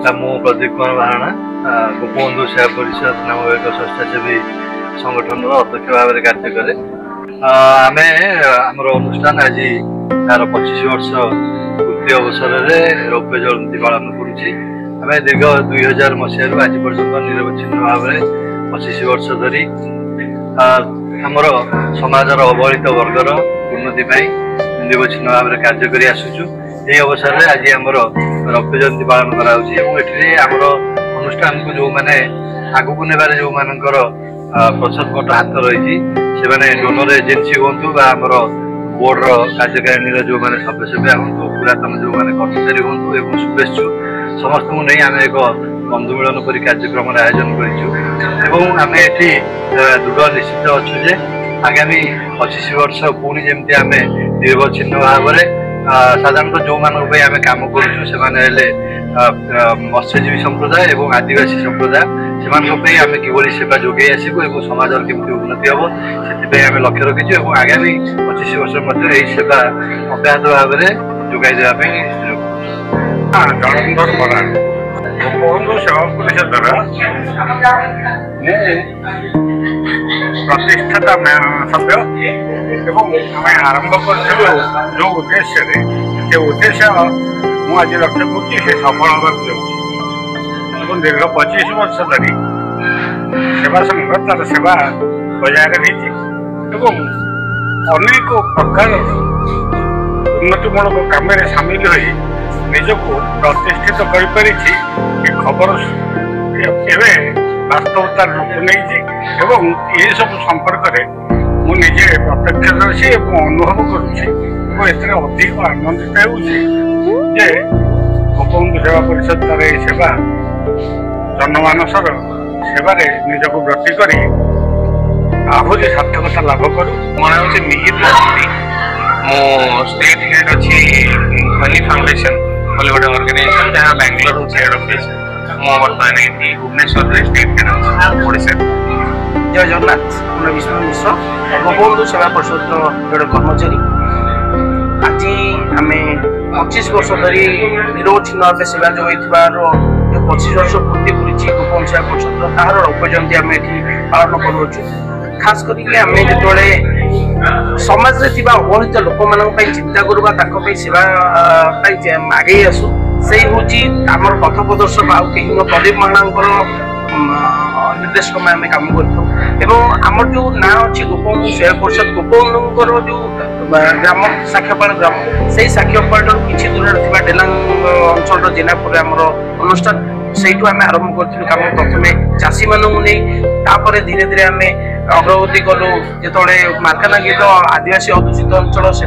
मु प्रदीप कुमार महाराणा गोपबंधु सेवा परिषद नामक एक स्वेच्छासेवी संगठन अध्यक्ष भाव में कार्य करे। आम आमर अनुष्ठान आज तार 25 वर्ष पूर्ति अवसर में रौप्य जयंती पालन करें। दीर्घ 2000 मसीह आज पर्यटन निरवच्छिन्न भाव में 25 वर्ष धरी आमर समाजर अवहेलित वर्गर उन्नति निरवच्छिन्न भाव में कार्य कर आसुचु। ये अवसर में आज आमर रौप्य जयंती पालन कर अनुष्ठान को जो मैंने आगु को नेबार जो मानकर प्रच्छदपट हाथ रही से डोनर एजेन्सी हूँ आमर बोर्ड कार्यकारिणी जो मैंने सदस्य हूँ पुरातन जो मैंने कर्मचारी हूँ शुभेच्छु समस्त को नहीं आम एक बंधु मिलन पर कार्यक्रम आयोजन करें। ये दृढ़ निश्चित अच्छु जे आगामी 25 वर्ष पुणी जमी आम निर्वच्छिन्न भाव में साधारणतः जो मान कम करें मत्स्यजीवी संप्रदाय और आदिवासी संप्रदाय से आम कि सेवा जोगे आसबू समाज केमती उन्नति हम से लक्ष्य रखीचु और आगामी 25 वर्ष मध्य सेवा अब्याहत भाव में जोगाई देवाई जलंधर बराड़ गोपबंधु सेवा परिषद प्रतिष्ठाता सभ्य एवं आरंभ कर जो उद्देश्य से उद्देश्य मुझे लक्ष्य कर सफल होगा दीर्घ 25 वर्ष धरी सेवा संघ तार सेवा बजाय रही अनेक प्रकार उन्नतिमूलक काम सामिल हो निजको प्रतिष्ठित कर खबर वास्तवतार रूप नहीं ये सब संपर्क में मुझे प्रत्यक्षदर्शी अनुभव करुँच अधिक आनंदित होजे गोपबंधु सेवा परिषद तार सेवा जनमानसर सेवारे निजक व्रती कर आहरी सार्थकता लाभ करूँ। मोर हूँ मिहिर महांती मो स्टेट हेड अच्छी मनी फाउंडेशन गोटे ऑर्गेनाइजेशन जहाँ बेंगलोर हूँ हेड ऑफिस मो बर्तमान ये भुवनेश्वर स्टेट हेड अच्छी ओडिशा। जय जगन्नाथ मैं विष्णु मिश्र गोपबंधु सेवा परिषद जोड़े कर्मचारी। आज आम 25 वर्ष धरी निरवच्छिन्न भाव सेवा जो 25 वर्ष पूर्ति कर गोपबंधु सेवा परिषद तार रौप्य जयंती आम ये पालन कर खास करके जो समाज में अवहेलित लोक मान चिंता करवा सेवा आगे आसू से हूँ आमर पथ प्रदर्शक आउ कहीं प्रदीप महाराणा निर्देशक में आम कम कर जो ना अच्छी गोपबंधु सेवा परिषद गोपबंधुर जो ग्राम साक्षापाल ग्राम से साक्षापाल किसी दूर डेलांग अंचल जेनापुर आम अनुष्ठान से आरंभ करूँ कम प्रथम चाषी मानू नहीं धीरे धीरे आम अग्रगति कलु जो मालकानगिरी आदिवासी अध्युषित अंचल से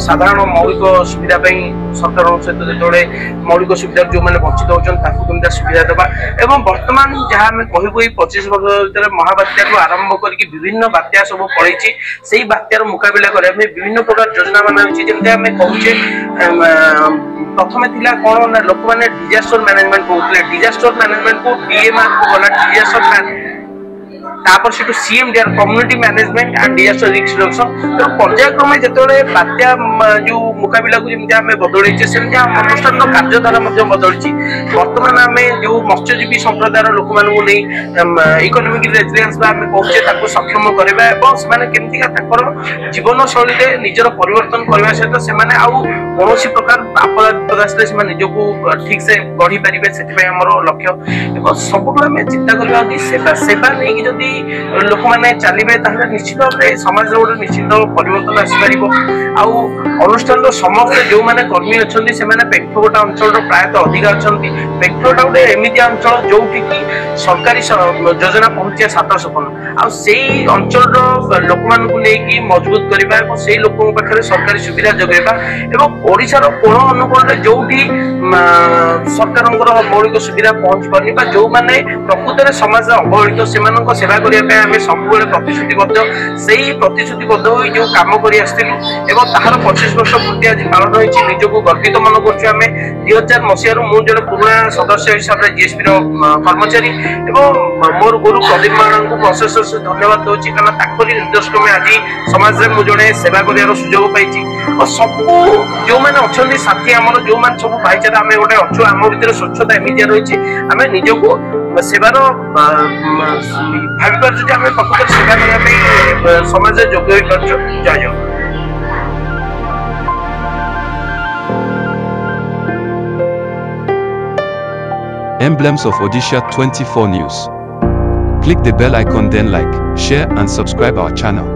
साधारण मौलिक सुविधा सरकार सहित जो मौलिक सुविधा जो मैंने वंचित होती सुविधा देवा एवं बर्तमान जहाँ आम कहूँ 25 वर्ष भर महाबात्या को आरंभ करके विभिन्न बात्या सब पड़े से बात्यार मुकाबला करने विभिन्न प्रकार योजना मान जमी आम कहे प्रथम थिला कौन ना लोक मैंने डिजास्टर मैनेजमेंट कहते डिजास्टर मैनेजमेंट को डीएमआर को गला डिजास्टर तापर से CMDR community management and disaster risk reduction तो पर्यायक्रमे जिते बात्या जो मुकाबला को जमी आम बदलचे सेमती अनुष्ठान कार्यधारा बदलची। बर्तमान आम जो मत्स्यजीवी संप्रदायर लोक मानू नहीं इकोनोमिक रेजिलियंस आम कहे सक्षम करवा केमती जीवन शैली निजर परिवर्तन करने सहित से कौन प्रकार आपदा विपद से निजक ठीक से गढ़ी पारे से लक्ष्य सब आम चिंता करवा सेवा सेवा नहीं जदि लोक मैंने चलिए निश्चित भाव में समाज गोटे निश्चित परिवर्तन आसपार अनुष्ठान समस्त जो मैंने कर्मी अच्छा से पेटकोटा अंचल प्रायतः अधिक अच्छा पेटकोटा गोटे एमती अंचल जो सरकारी योजना पहुंचे 7 सपन अंचल लोक मान मजबूत करने से लोक पाखे सरकारी सुविधा जगेगा ओडिशार कोण अनुकोण जो सरकार मौलिक सुविधा पहुंच पारनी जो मैंने प्रकृत समाज अवहेलित से सेवा करने सब प्रतिश्रुतिबद्ध से ही प्रतिश्रुतिबद्ध जो कम कर तार 25 25 वर्ष पूर्ति आज पालन होइछि निजको गर्वित मन करछु आमे 2000 मसियारो मु जने पुराना सदस्य हिसाब रे जीएसपी रो कर्मचारी एवं मोर गुरु प्रदीप माणा को अशेष अशेष धन्यवाद दोछि कारण ताकरी निर्देश क्रमे आज समाज रे मु जने सेवा करियार सुजोग पाइछि और सब जो माने अछंदी साथी हमर जो माने सब भाईचारा आमे गोटे अछु हम भीतर स्वच्छता एमिजिया रहिछि आमे निजको सेवार भाबी पारछु जे आमे प्रकृत सेवा करिया पे समाज रे योग्य होई पारछु जय Jagannath. Emblems of Odisha 24 News. Click the bell icon, then like, share and subscribe our channel.